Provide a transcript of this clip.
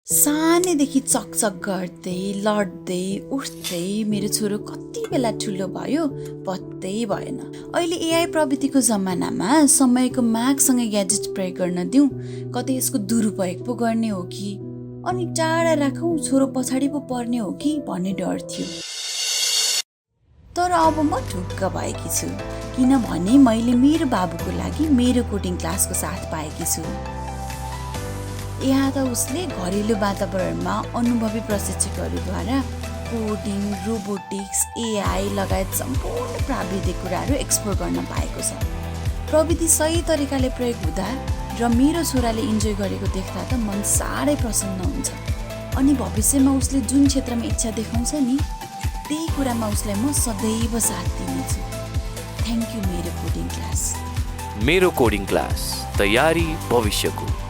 सानैदेखि चकचक गर्दै लड्दै उठ्दै मेरो छोरो कति बेला ठुलो भयो पत्तै भएन। अहिले एआई प्रविधिको जमानामा समयको मागसँग ग्याजेट प्रयोग गर्न दिउँ, कतै यसको दुरुपयोग पो गर्ने हो कि, अनि टाढा राखौँ छोरो पछाडि पो पर्ने हो कि भन्ने डर थियो। तर अब म ढुक्क भएकी छु, किनभने मैले मेरो बाबुको लागि मेरो कोडिङ क्लासको साथ पाएकी छु। यहाँ त उसले घरेलु वातावरणमा अनुभवी प्रशिक्षकहरूद्वारा कोडिङ, रोबोटिक्स, एआई लगायत सम्पूर्ण प्राविधिक कुराहरू एक्सप्लोर गर्न पाएको छ। प्रविधि सही तरिकाले प्रयोग हुँदा र मेरो छोराले इन्जोय गरेको देख्दा त मन साह्रै प्रसन्न हुन्छ। अनि भविष्यमा उसले जुन क्षेत्रमा इच्छा देखाउँछ नि, त्यही कुरामा उसलाई म सदैव साथ दिनेछु। थ्याङ्क यू मेरो कोडिङ क्लास। मेरो कोडिङ क्लास, तयारी भविष्यको।